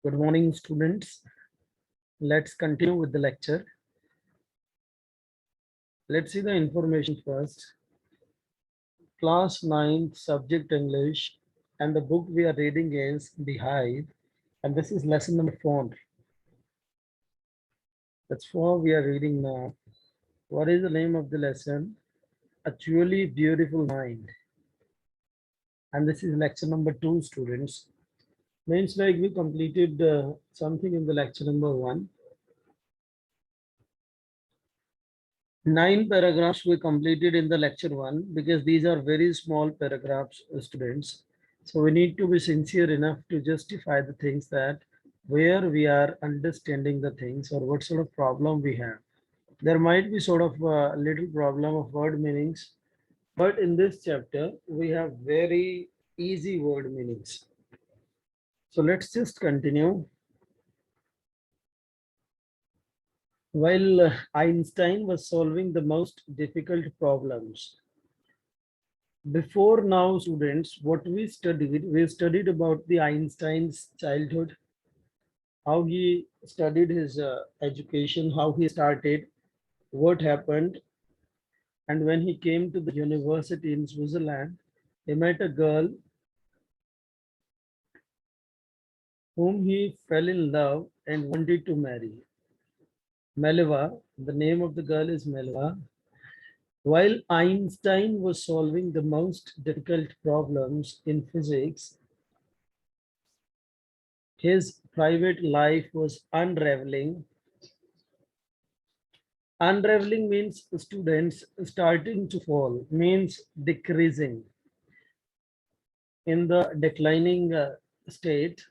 Good morning, students. Let's continue with the lecture. Let's see the information first. Class 9, subject English, and the book we are reading is The Hive, and this is lesson number 4. That's 4 we are reading now. What is the name of the lesson? A truly beautiful mind. And this is lecture number 2, students. Means like we completed something in the lecture number 1. 9 paragraphs we completed in the lecture 1 because these are very small paragraphs, students. So we need to be sincere enough to justify the things that where we are understanding the things or what sort of problem we have. There might be sort of a little problem of word meanings, but in this chapter we have very easy word meanings. So let's just continue. While Einstein was solving the most difficult problems, before now, students, what we studied about the Einstein's childhood, how he studied his education, how he started, what happened, and when he came to the university in Switzerland, he met a girl whom he fell in love and wanted to marry. Meleva, the name of the girl is Meleva. While Einstein was solving the most difficult problems in physics, his private life was unraveling. Unraveling means students starting to fall, means decreasing in the declining state.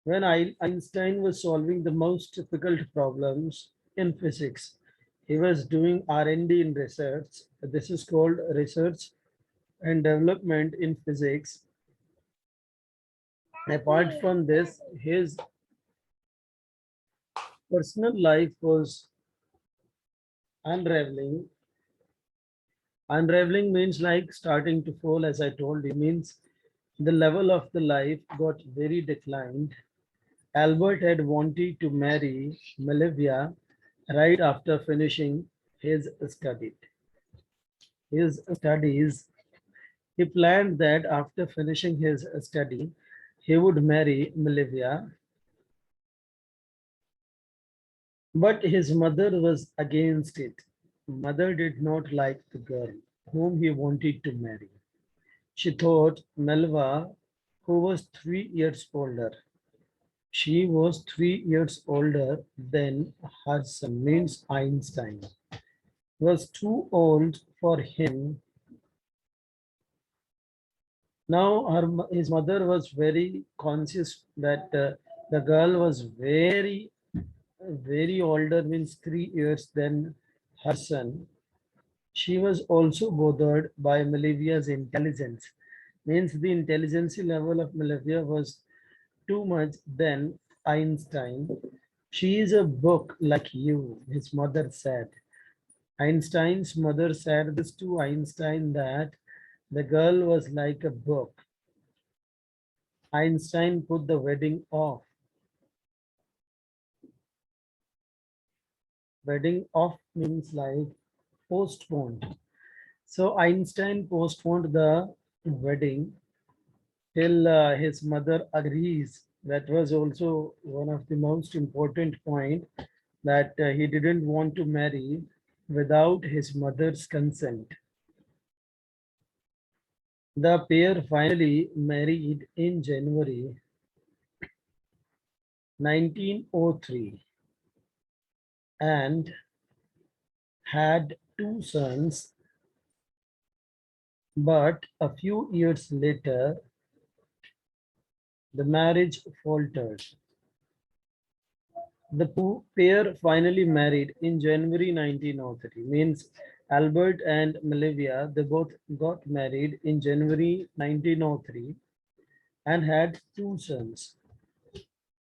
When Einstein was solving the most difficult problems in physics, he was doing R&D in research. This is called research and development in physics. Apart from this, his personal life was unraveling. Unraveling means like starting to fall, as I told you, means the level of the life got very declined. Albert had wanted to marry Melivia right after finishing his study. His studies, he planned that after finishing his study, he would marry Melivia. But his mother was against it. Mother did not like the girl whom he wanted to marry. She thought Melva, who was 3 years older, she was 3 years older than her son, means Einstein, was too old for him. Now his mother was very conscious that the girl was very older, means 3 years than her son. She was also bothered by Malivia's intelligence, means the intelligence level of Malivia was too much than Einstein. She is a book like you, his mother said. Einstein's mother said this to Einstein that the girl was like a book. Einstein put the wedding off. Wedding off means like postponed. So Einstein postponed the wedding till his mother agrees. That was also one of the most important point, that he didn't want to marry without his mother's consent. The pair finally married in January 1903 and had 2 sons, but a few years later, the marriage faltered. The pair finally married in January 1903, means Albert and Melivia, they both got married in January 1903 and had 2 sons.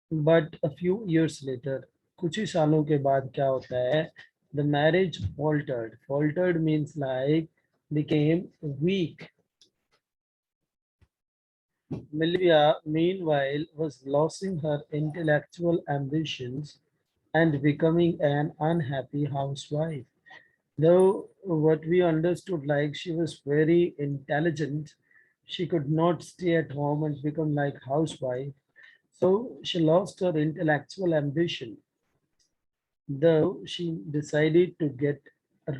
But a few years later, कुछ ही सालों के बाद क्या होता है? The marriage faltered. Faltered means like became weak. Milvia, meanwhile, was losing her intellectual ambitions and becoming an unhappy housewife. Though what we understood, like she was very intelligent, she could not stay at home and become like housewife. So she lost her intellectual ambition. Though she decided to get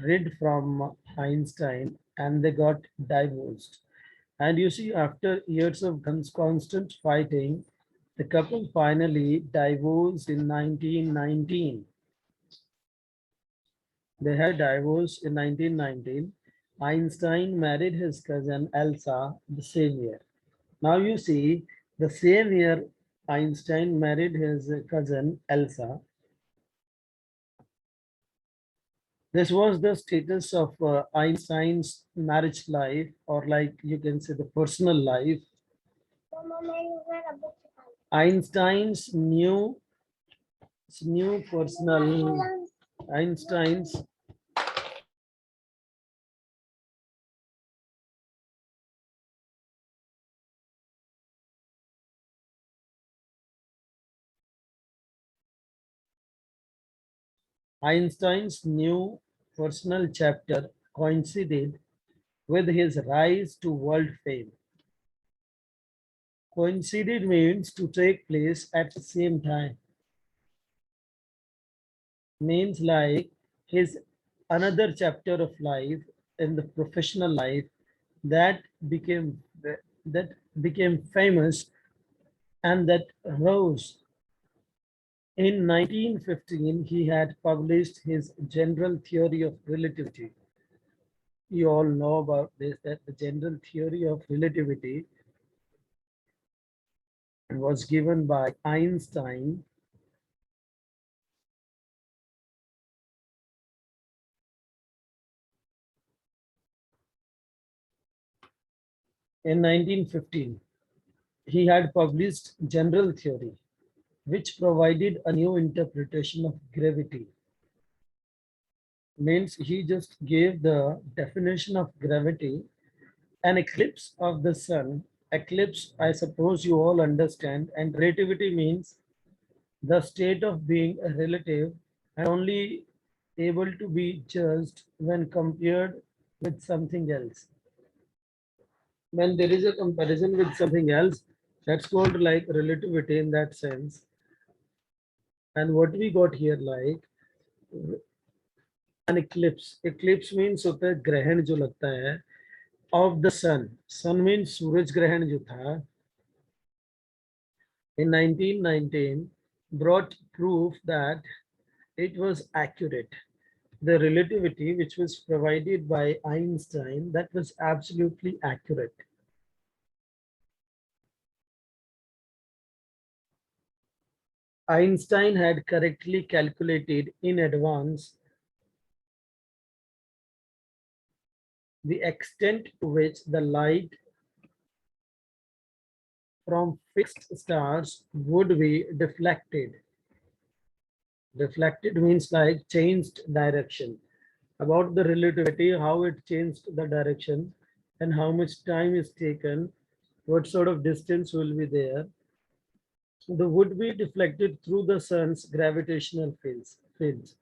rid from Einstein and they got divorced. And you see, after years of constant fighting, the couple finally divorced in 1919. They had divorced in 1919. Einstein married his cousin Elsa the same year. Now you see, the same year Einstein married his cousin Elsa. This was the status of Einstein's marriage life, or like you can say the personal life. Einstein's new personal Einstein's Einstein's new personal chapter coincided with his rise to world fame. Coincided means to take place at the same time. Means like his another chapter of life in the professional life that became that became famous and that rose. In 1915, he had published his General Theory of Relativity. You all know about this, that the General Theory of Relativity was given by Einstein in 1915. He had published General Theory, which provided a new interpretation of gravity. Means he just gave the definition of gravity. An eclipse of the sun, eclipse, I suppose you all understand, and relativity means the state of being relative and only able to be judged when compared with something else. When there is a comparison with something else, that's called like relativity in that sense. And what we got here, like an eclipse. Eclipse means होता है ग्रहण जो लगता है of the sun. Sun means सूरज ग्रहण जो था in 1919 brought proof that it was accurate. The relativity which was provided by Einstein, that was absolutely accurate. Einstein had correctly calculated in advance the extent to which the light from fixed stars would be deflected. Deflected means like changed direction. About the relativity, how it changed the direction and how much time is taken, what sort of distance will be there. The would be deflected through the sun's gravitational fields.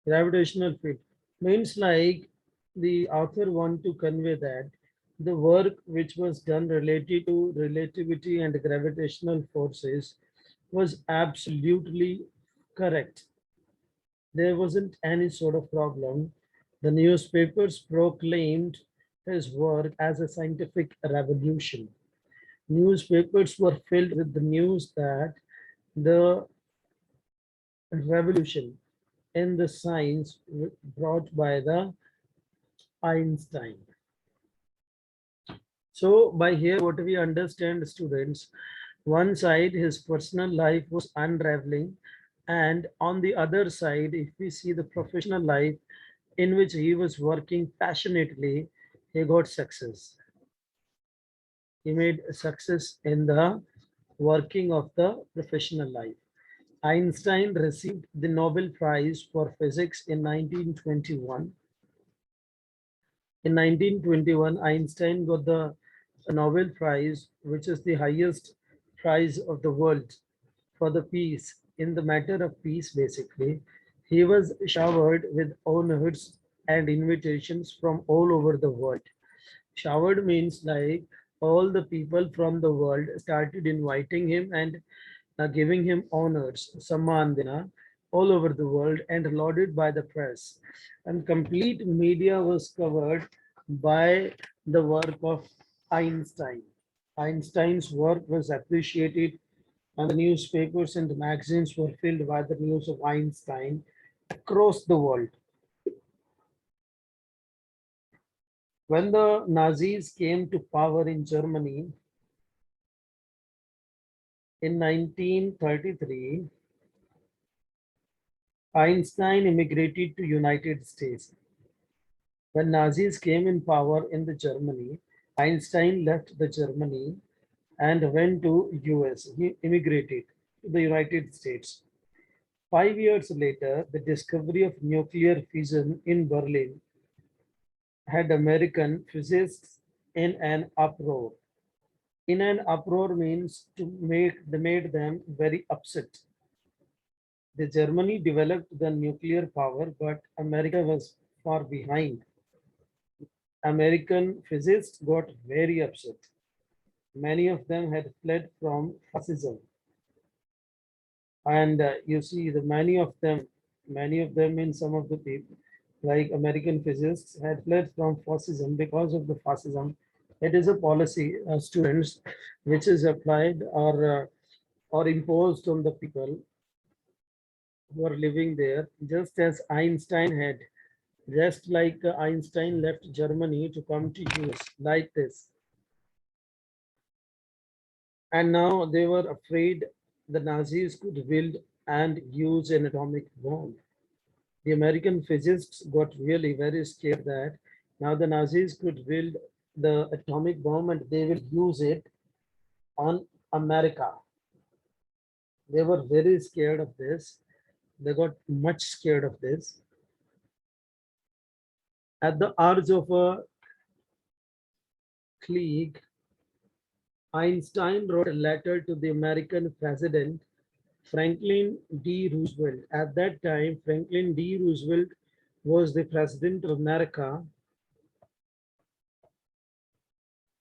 Gravitational field means like the author want to convey that the work which was done related to relativity and gravitational forces was absolutely correct. There wasn't any sort of problem. The newspapers proclaimed his work as a scientific revolution. Newspapers were filled with the news that the revolution in the science brought by the Einstein. So by here, what we understand, students, one side his personal life was unraveling, and on the other side, if we see the professional life in which he was working passionately, he got success. He made success in the working of the professional life. Einstein received the Nobel Prize for Physics in 1921. In 1921, Einstein got the a Nobel Prize, which is the highest prize of the world for the peace, in the matter of peace, basically. He was showered with honors and invitations from all over the world. Showered means like all the people from the world started inviting him and giving him honors, Sammandina, all over the world and lauded by the press. And complete media was covered by the work of Einstein. Einstein's work was appreciated, and the newspapers and the magazines were filled by the news of Einstein across the world. When the Nazis came to power in Germany in 1933, Einstein immigrated to United States. When Nazis came in power in the Germany, Einstein left the Germany and went to US. He immigrated to the United States. 5 years later, the discovery of nuclear fission in Berlin had American physicists in an uproar. In an uproar means to make they made them very upset. The Germany developed the nuclear power, but America was far behind. American physicists got very upset. Many of them had fled from fascism. And you see, many of them in some of the people, like American physicists, had fled from fascism because of the fascism. It is a policy, students, which is applied or imposed on the people who are living there, just as Einstein had, just like Einstein left Germany to come to US, like this. And now they were afraid the Nazis could build and use an atomic bomb. The American physicists got really very scared that now the Nazis could build the atomic bomb and they will use it on America. They were very scared of this. They got much scared of this. At the urge of a colleague, Einstein wrote a letter to the American president, Franklin D. Roosevelt. At that time, Franklin D. Roosevelt was the president of America.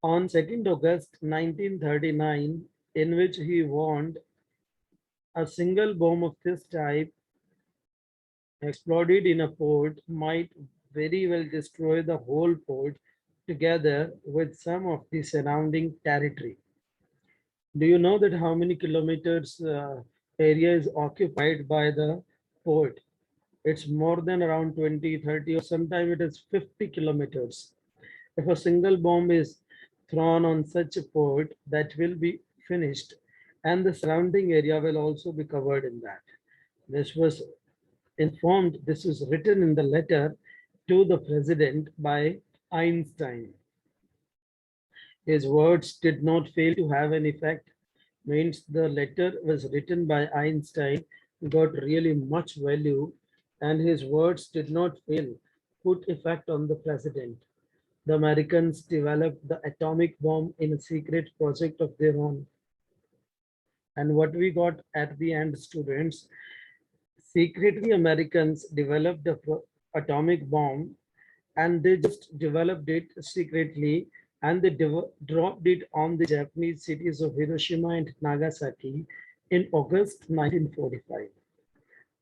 On 2nd August 1939, in which he warned a single bomb of this type exploded in a port might very well destroy the whole port together with some of the surrounding territory. Do you know that how many kilometers area is occupied by the port? It's more than around 20, 30, or sometimes it is 50 kilometers. If a single bomb is thrown on such a port, that will be finished, and the surrounding area will also be covered in that. This was informed, this is written in the letter to the president by Einstein. His words did not fail to have an effect, means the letter was written by Einstein, got really much value, and his words did not fail, put effect on the president. The Americans developed the atomic bomb in a secret project of their own. And what we got at the end, students, secretly Americans developed the atomic bomb and they just developed it secretly and they dropped it on the Japanese cities of Hiroshima and Nagasaki in August 1945.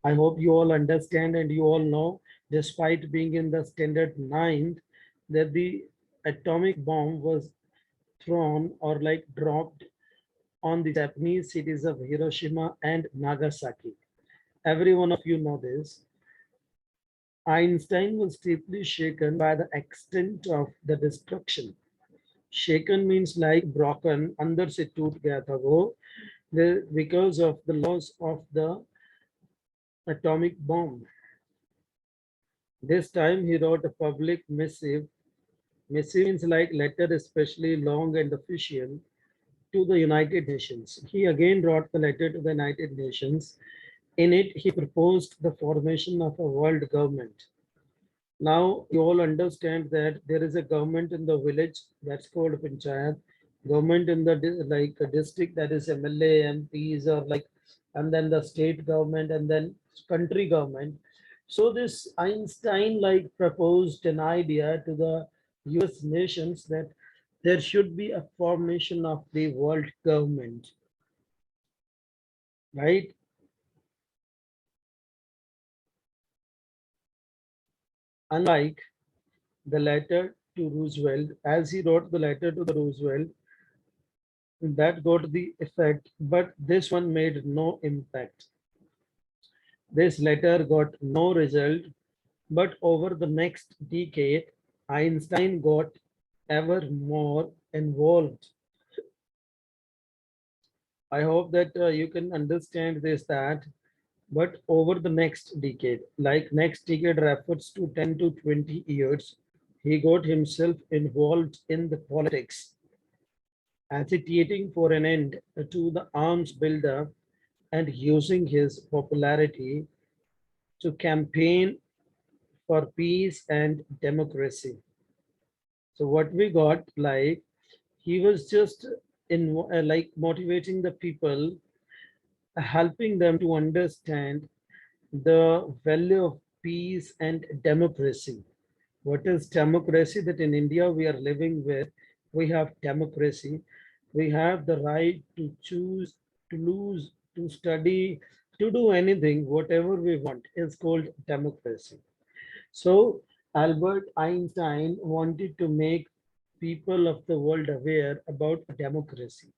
I hope you all understand and you all know, despite being in the standard 9th, that the atomic bomb was thrown or like dropped on the Japanese cities of Hiroshima and Nagasaki. Every one of you know this. Einstein was deeply shaken by the extent of the destruction. Shaken means like broken, अंदर से टूट गया था वो, because of the loss of the atomic bomb. This time he wrote a public missive. Missive means like letter, especially long and official, to the United Nations. He again wrote the letter to the United Nations. In it, he proposed the formation of a world government. Now you all understand that there is a government in the village that's called panchayat, government in the like a district, that is MLA, MPs, or like, and then the state government, and then country government. So this Einstein like proposed an idea to the US nations that there should be a formation of the world government, right? Unlike the letter to Roosevelt, as he wrote the letter to the Roosevelt, that got the effect, but this one made no impact. This letter got no result, but over the next decade, Einstein got ever more involved. I hope that you can understand this, that, but over the next decade, like next decade refers to 10 to 20 years, he got himself involved in the politics, agitating for an end to the arms buildup and using his popularity to campaign for peace and democracy. So what we got, like, he was just in like motivating the people, helping them to understand the value of peace and democracy. What is democracy? That in India we are living with, we have democracy. We have the right to choose, to lose, to study, to do anything, whatever we want is called democracy. So Albert Einstein wanted to make people of the world aware about democracy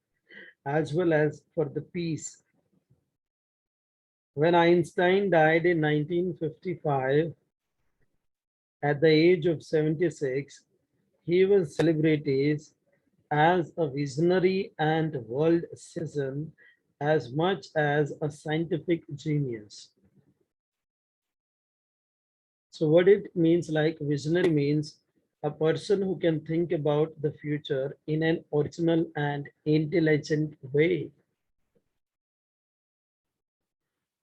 as well as for the peace. When Einstein died in 1955 at the age of 76, he was celebrated as a visionary and world citizen as much as a scientific genius. So what it means, like visionary means a person who can think about the future in an original and intelligent way.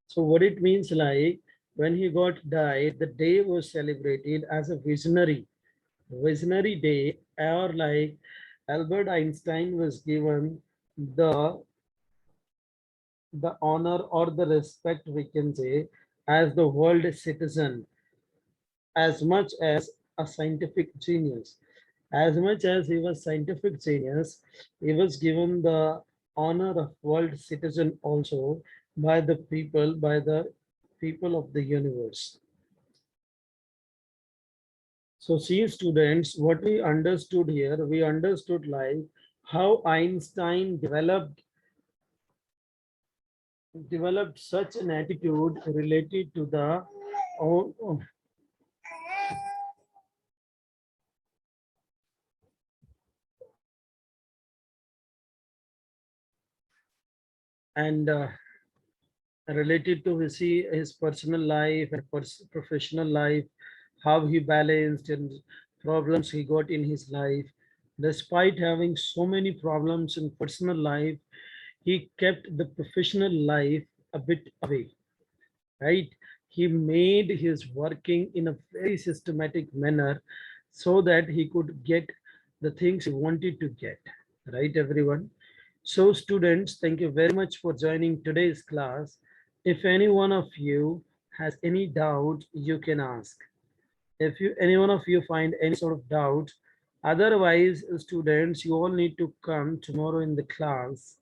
So what it means, like when he got died, the day was celebrated as a visionary day, or like Albert Einstein was given the honor or the respect, we can say, as the world citizen, as much as a scientific genius. As much as he was scientific genius, he was given the honor of world citizen also by the people of the universe. So see students, what we understood here, we understood like how Einstein developed such an attitude related to the oh, and related to his personal life and professional life, how he balanced and problems he got in his life. Despite having so many problems in personal life, he kept the professional life a bit away, right? He made his working in a very systematic manner so that he could get the things he wanted to get, right, everyone? So students, thank you very much for joining today's class. If any one of you has any doubt, you can ask. If you any one of you find any sort of doubt, otherwise students, you all need to come tomorrow in the class